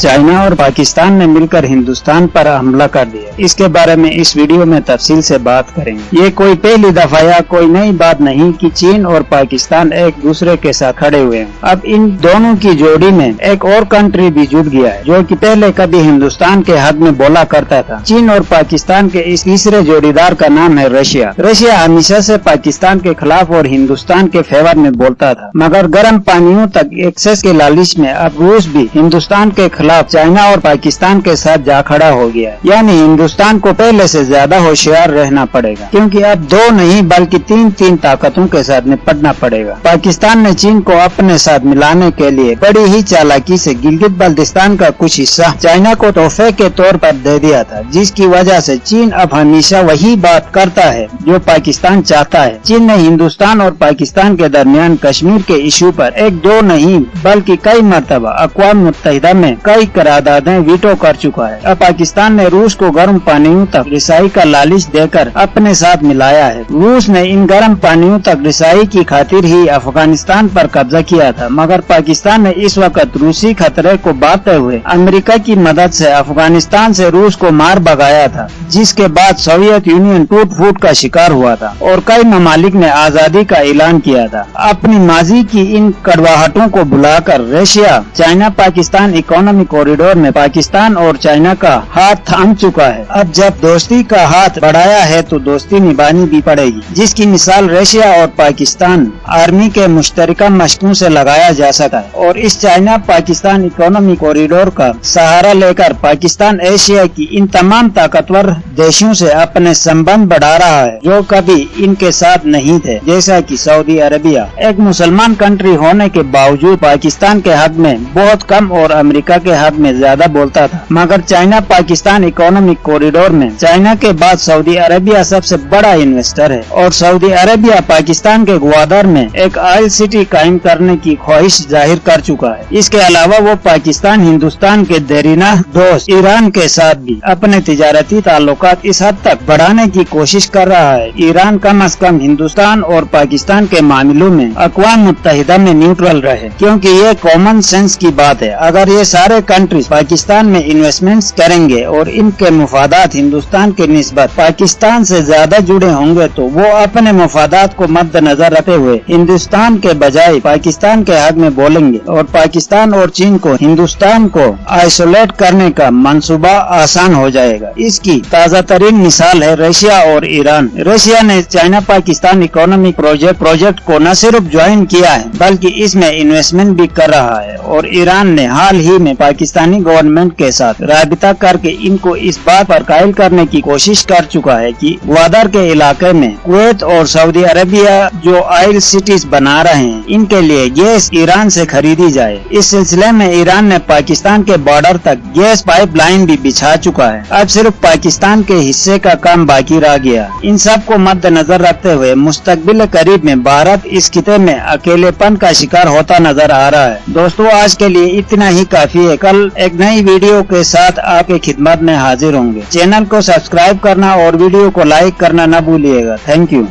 China और पाकिस्तान ने मिलकर हिंदुस्तान पर हमला कर दिया। इसके बारे में इस वीडियो में तफसील से बात करेंगे। ये कोई पहली दफा या कोई नई बात नहीं कि चीन और पाकिस्तान एक दूसरे के साथ खड़े हुए हैं। अब इन दोनों की जोड़ी में एक और कंट्री भी जुड़ गया है जो कि पहले कभी हिंदुस्तान के हक में बोला करता था। चीन और पाकिस्तान के इस तीसरे जोड़ीदार का नाम है रशिया। रशिया हमेशा से पाकिस्तान के खिलाफ और हिंदुस्तान के फेवर में बोलता था, मगर गर्म पानियों तक एक्सेस के लालच में अब रूस भी हिंदुस्तान के खिलाफ चाइना और पाकिस्तान के साथ जा खड़ा हो गया। यानी हिंदुस्तान को पहले से ज्यादा होशियार रहना पड़ेगा, क्योंकि अब दो नहीं बल्कि तीन ताकतों के साथ निपटना पड़ेगा। पाकिस्तान ने चीन को अपने साथ मिलाने के लिए बड़ी ही चालाकी से गिलगित बल्तिस्तान का कुछ हिस्सा चाइना को तोहफे के तौर पर दे दिया था, जिसकी वजह से चीन अब हमेशा वही बात करता है जो पाकिस्तान चाहता है। चीन ने हिंदुस्तान और पाकिस्तान के दरमियान कश्मीर के इशू पर एक दो नहीं बल्कि कई मरतबा अक़वाम मुत्तहिदा में कई करारदादें वीटो कर चुका है। अब पाकिस्तान ने रूस को गर्म पानियों तक रिसाई का लालच देकर अपने साथ मिलाया है। रूस ने इन गर्म पानियों तक रिसाई की खातिर ही अफगानिस्तान पर कब्जा किया था, मगर पाकिस्तान ने इस वक्त रूसी खतरे को बांटते हुए अमेरिका की मदद से अफगानिस्तान से रूस को मार भगाया था, जिसके बाद सोवियत यूनियन टूट फूट का शिकार हुआ था और कई ममालिक ने आजादी का ऐलान किया था। अपनी माजी की इन कड़वाहटों को भुलाकर Russia China Pakistan economic corridor में पाकिस्तान और चाइना का हाथ थाम चुका है। अब जब दोस्ती का हाथ बढ़ाया है तो दोस्ती निभानी भी पड़ेगी, जिसकी मिसाल रशिया और पाकिस्तान आर्मी के मुश्तरका मशकों से लगाया जा सकता है। और इस चाइना पाकिस्तान इकोनॉमिक कॉरिडोर का सहारा लेकर पाकिस्तान एशिया की इन तमाम ताकतवर देशों से अपने संबंध बढ़ा रहा है जो कभी इनके साथ नहीं थे, जैसा कि सऊदी अरबिया। एक मुसलमान कंट्री होने के बावजूद पाकिस्तान के हक में बहुत कम और अमेरिका के हक में ज्यादा बोलता था, मगर चाइना पाकिस्तान इकोनॉमिक कॉरिडोर में चाइना के बाद सऊदी अरबिया सबसे बड़ा इन्वेस्टर है और सऊदी अरबिया पाकिस्तान के ग्वादर में एक ऑयल सिटी कायम करने की ख्वाहिश जाहिर कर चुका है। इसके अलावा वो पाकिस्तान हिंदुस्तान के देरीना दोस्त ईरान के साथ भी अपने तिजारती ताल्लुकात इस हद तक बढ़ाने की कोशिश कर रहा है। ईरान कम अज कम हिंदुस्तान और पाकिस्तान के मामलों में अक़वाम मुत्तहिदा में न्यूट्रल रहे, क्योंकि ये कॉमन सेंस की बात है। अगर ये सारे कंट्रीज पाकिस्तान में इन्वेस्टमेंट्स करेंगे और इनके मुफादात हिंदुस्तान के निस्बत पाकिस्तान से ज्यादा जुड़े होंगे तो वो अपने मुफादात को मद्देनजर रखते हुए हिंदुस्तान के बजाय पाकिस्तान के हक में बोलेंगे और पाकिस्तान और चीन को हिंदुस्तान को आइसोलेट करने का मंसूबा आसान हो जाएगा। इसकी ताज़ा तरीन मिसाल है रशिया और ईरान। रशिया ने चाइना पाकिस्तान इकोनॉमिक प्रोजेक्ट को न सिर्फ ज्वाइन किया है बल्कि इसमें इन्वेस्टमेंट भी कर रहा है, और ईरान ने हाल ही में पाकिस्तानी गवर्नमेंट के साथ राबिता करके इनको इस बात पर कायल करने की कोशिश कर चुका है कि ग्वादर के इलाके में कुवैत और सऊदी अरबिया जो ऑयल सिटीज बना रहे हैं इनके लिए गैस ईरान से खरीदी जाए। इस सिलसिले में ईरान ने पाकिस्तान के बॉर्डर तक गैस पाइपलाइन भी बिछा चुका है। अब सिर्फ पाकिस्तान के हिस्से का काम बाकी रह गया। इन सब को मद्देनजर रखते हुए मुस्तकबिल करीब में भारत इस खिते में अकेलेपन का शिकार होता नजर आ रहा है। दोस्तों, आज के लिए इतना ही काफी है। कल एक नई वीडियो के साथ आपके खिदमत में हाजिर होंगे। चैनल को सब्सक्राइब करना और वीडियो को लाइक करना न भूलिएगा। Thank you.